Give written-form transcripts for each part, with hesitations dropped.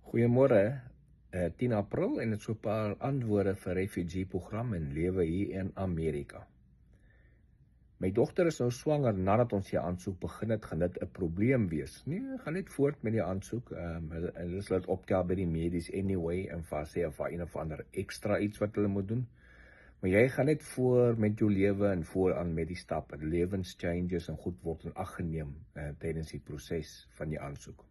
Goeiemôre, 10 April en dit so 'n paar antwoorde vir refugee program en lewe hier in Amerika. My dogter is nou swanger nadat ons die aansoek begin het, gaan dit 'n probleem wees. Nee, gaan net voort met die aansoek. Hulle sal dit optel by die medies anyway en sê of een of ander ekstra iets wat hulle moet doen. Maar jy gaan net voor met jou lewe en vooraan met die stappe. Lewenschanges en goed word in ag geneem tydens die proses van die aansoek.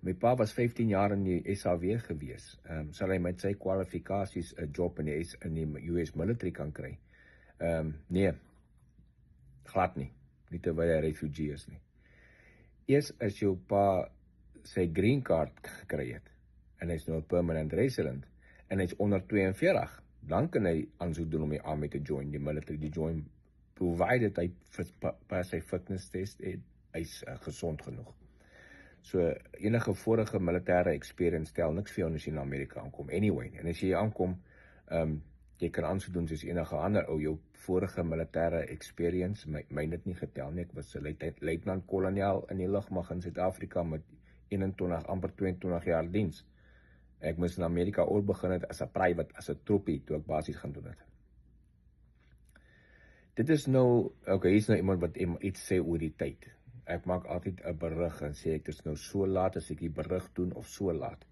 My pa was 15 jaar in die SAW gewees. Sal hy met sy kwalifikasies 'n job in die US military kan kry? Nee, glad nie. Nie terwyl hy refugee is nie. Eers as jou pa sy green card gekry het, en hy's nou 'n permanent resident, en hy's onder 42, dan kan hy aansoek doen om die army te join, die military te join, provided hy pas sy fitness test en hy's gesond genoeg. So enige vorige militêre experience stel niks vir jou as jy na Amerika aankom. Anyway, en as jy aankom, jy kan aansoek doen soos enige ander ou, jou vorige militêre experience, my dit nie getel nie. Ek was 'n luitenant-kolonel in die lugmag in Suid-Afrika met 21, amper 22 jaar diens. Ek moes in Amerika ooit begin het as 'n private, as 'n troepie, toe ek basies gaan doen het. Dit is nou, okay, hier is nou iemand wat iets sê oor die tyd. Ek maak altyd 'n berig en sê ek is nou so laat as ek die berig doen of so laat.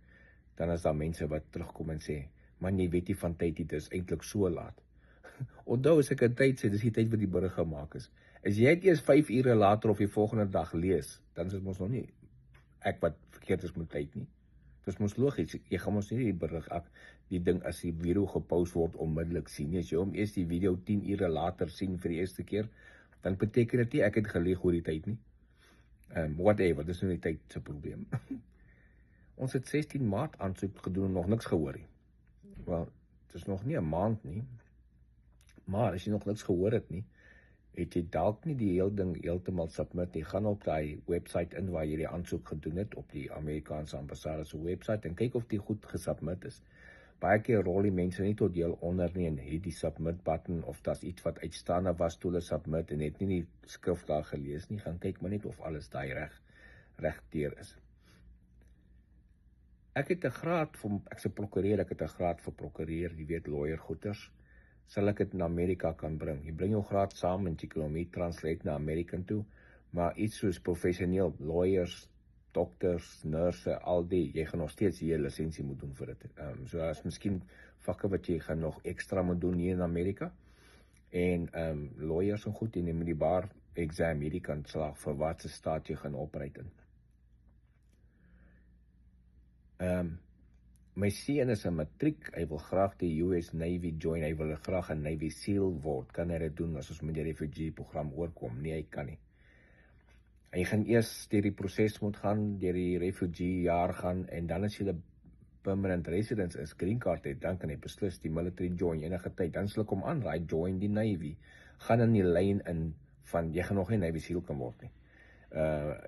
Dan is daar mense wat terugkom en sê, man, jy weet nie van tyd, dit is eintlik so laat. Onthou as ek 'n tyd sê, dis die tyd wat die berig gemaak is. As jy dit eers 5 ure later of die volgende dag lees, dan is dit mos nog nie ek wat verkeerd is met tyd nie. Dis mos logies, jy gaan mos nie die berig, die ding as die video gepost word onmiddellik sien nie. As jy hom eers die video 10 ure later sien vir die eerste keer, dan beteken dit nie ek het geleeg oor die tyd nie. Whatever, dis nou die tyd se probleem. Ons het 16 Maart aansoek gedoen en nog niks gehoor nie. Wel, het is nog nie 'n maand nie, maar as jy nog niks gehoor het nie, het jy dalk nie die hele ding heeltemal submit nie. Gaan op die website in waar jy die aansoek gedoen het, op die Amerikaanse ambassade se website, en kyk of die goed gesubmit is. Baie keer rol die mense nie tot deel onder nie en het die submit button, of daar's iets wat uitstaande was toe hulle submit en het nie die skrif daar gelees nie. Gaan kyk maar net of alles daai regdeur is. Ek het 'n graad ek's 'n prokureur, ek het 'n graad vir prokureur, jy weet, lawyer goeters. Sal ek dit na Amerika kan bring? Jy bring jou graad saam en jy kan hom translate na American toe, maar iets soos professioneel, lawyers, dokters, nurse, al die, jy gaan nog steeds hier 'n lisensie moet doen vir dit. So as miskien vakke wat jy gaan nog ekstra moet doen hier in Amerika, en lawyers en goed, en jy moet die bar exam hierdie kan slaag vir wat se staat jy gaan opreit in. My seun is 'n matriek, hy wil graag die US Navy join, hy wil graag 'n Navy SEAL word. Kan hy dit doen as ons met die refugee program oorkom? Nee, hy kan nie. Hy gaan eers deur die proses moet gaan, deur die refugee jaar gaan, en dan as jy 'n permanent residence is, green card het, dan kan hy beslis die military join enige tyd. Dan sal ek hom aanraai, join die Navy. Gaan in die lyn in van, jy gaan nog nie Navy SEAL kan word nie.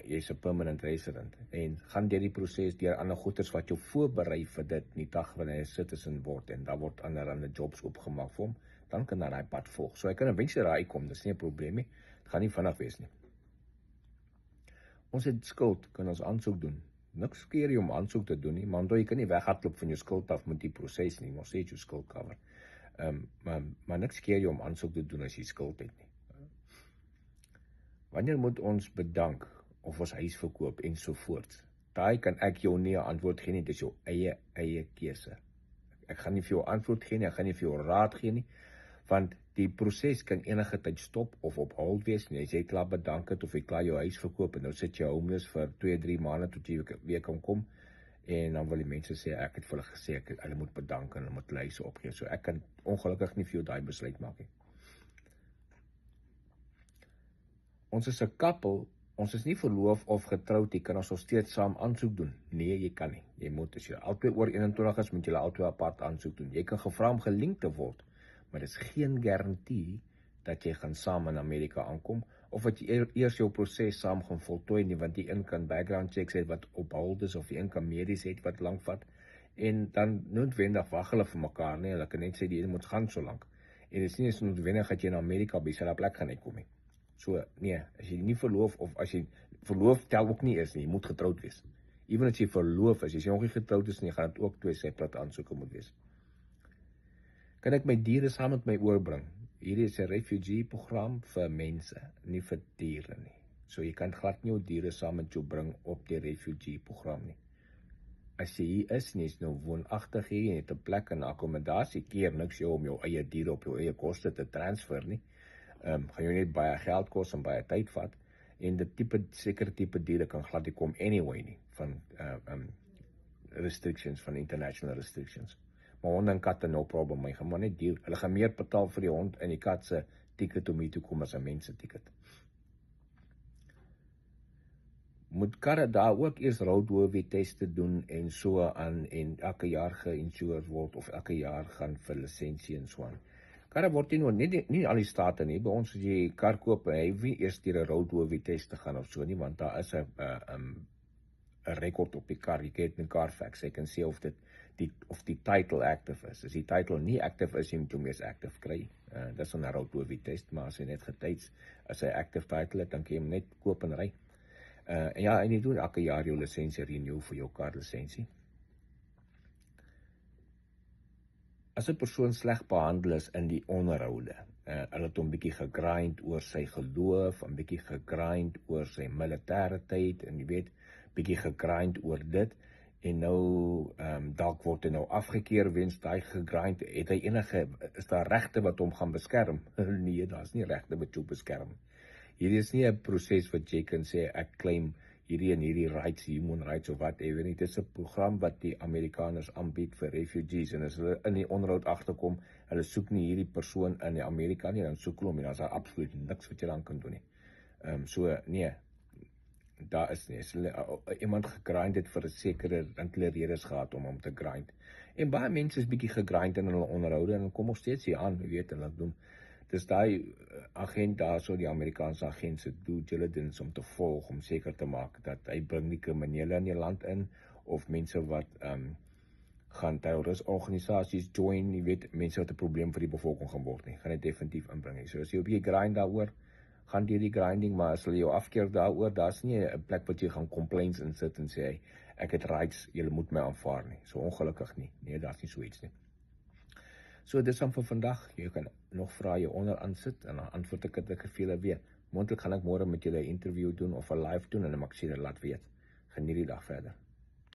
Jy's 'n permanent resident, en gaan deur die proses, deur ander goeders wat jou voorberei vir dit, die dag wanneer hy 'n citizen word, en daar word ander jobs opgemaak vir hom, dan kan hy daai pad volg. So hy kan eventually daar uitkom, dis nie 'n probleem nie, dit gaan nie vinnig wees nie. Ons het skuld, kan ons aansoek doen. Niks keer jy om aansoek te doen nie, maar onthou, jy kan nie weghardloop van jou skuld af met die proses nie, ons het jou skuld cover. Maar niks keer jy om aansoek te doen as jy skuld het nie. Wanneer moet ons bedank of ons huis verkoop en so voort? Daai kan ek jou nie 'n antwoord gee nie, dis jou eie keuse. Ek gaan nie vir jou antwoord gee nie, ek gaan nie vir jou raad gee nie, want die proses kan enige tyd stop of op hold wees nie. As jy klaar bedank het of jy klaar jou huis verkoop en nou sit jy homeless vir 2-3 maande tot jy weer kan kom, en dan wil die mense sê, ek het vir hulle gesê, hulle moet bedank en hulle moet hulle huise opgee. So ek kan ongelukkig nie vir jou daai besluit maak nie. Ons is 'n couple, ons is nie verloof of getroud, jy kan ons nog steeds saam aansoek doen. Nee, jy kan nie. Jy moet, as jy albei oor 21 is, moet jy albei apart aansoek doen. Jy kan gevra om gelink te word, maar dit is geen garantie dat jy gaan saam in Amerika aankom, of dat jy eers jou proses saam gaan voltooi nie, want die een kan background checks het wat op hold is, of die een kan medies het wat lank vat, en dan noodwendig wag hulle vir mekaar nie, hulle kan net sê die een moet gaan so lank, en dit is nie eens noodwendig dat jy in Amerika by dieselfde plek gaan uitkom nie. So, nee, as jy nie verloof, of as jy verloof tel ook nie is nie, jy moet getroud wees. Ewen as jy verloof is, as jy nog nie getroud is nie, gaan dit ook 2 separate aansoeke moet wees. Kan ek my diere saam met my oorbring? Hierdie is 'n refugee program vir mense, nie vir diere nie. So jy kan glad nie jou diere saam met jou bring op die refugee program nie. As jy hier is en jy is nou woonagtig hier, en jy het 'n plek en akkommodasie, keer niks jou om jou eie diere op jou eie koste te transfer nie. Gaan jou net baie geld kos en baie tyd vat. En sekere tipe diere kan glad nie kom anyway nie, van restrictions, van international restrictions. Maar honde en katte, no problem, my gaan maar net deal. Hulle gaan meer betaal vir die hond en die kat se ticket om hier toe kom as 'n mens se ticket. Moet karre daar ook eers roadworthy teste doen en so aan en elke jaar geïnsureerd word of elke jaar gaan vir lisensie en so aan. Karre word nie al die state nie. By ons as jy kar koop, hy wie eers deur 'n roadworthy test te gaan of so nie, want daar is 'n rekord op die kar. Jy kyk in Carfax, jy kan sê of die title active is. As die title nie active is, jy moet hom eers active kry. Dit is 'n roadworthy test, maar as hy net getyds, as hy active title het, dan kan jy hom net koop en ry. En ja, en jy doen elke jaar jou lisensie renew vir jou karlisensie. As 'n persoon sleg behandel is in die onderhoude, hulle het hom bietjie gegrind oor sy geloof, en bietjie gegrind oor sy militêre tyd, en jy weet, bietjie gegrind oor dit, en nou, dalk word hy nou afgekeer weens daai gegrind, het hy is daar regte wat hom gaan beskerm? Nee, daar's nie regte wat jou beskerm. Hierdie is nie 'n proses wat jy kan sê, ek claim hierdie en hierdie rights, human rights of whatever nie. Dit is 'n program wat die Amerikaners aanbied vir refugees, en as hulle in die onderhoud agterkom, hulle soek nie hierdie persoon in die Amerika nie, dan soek hulle hom nie, dan is daar absoluut niks wat jy dan kan doen nie. Nee, daar is nie, as hulle iemand gegrind het vir 'n sekere enkele redes gehad om hom te grind. En baie mense is bietjie gegrind in hulle onderhoude, en kom nog steeds hier aan, jy weet, en hulle doen. Dis daai agent daar, so die Amerikaanse agent se due diligence om te volg, om seker te maak dat hy bring nie kriminele in die land in, of mense wat gaan terrorisorganisasies join, jy weet, mense wat 'n probleem vir die bevolking gaan word nie, gaan dit definitief inbring nie. So as jy op jy grind daaroor, gaan deur die grinding, maar as hulle jou afkeer daaroor, daar's nie 'n plek wat jy gaan complaints insit en sê, ek het rights, julle moet my aanvaar nie. So ongelukkig nie. Nee, daar's nie so iets nie. So dis dan vir vandag. Jy kan nog vrae onder aansit en dan antwoord ek dit vir julle weer. Moontlik gaan ek môre met julle 'n interview doen of 'n live doen en dan maak ek julle laat weet. Geniet die dag verder.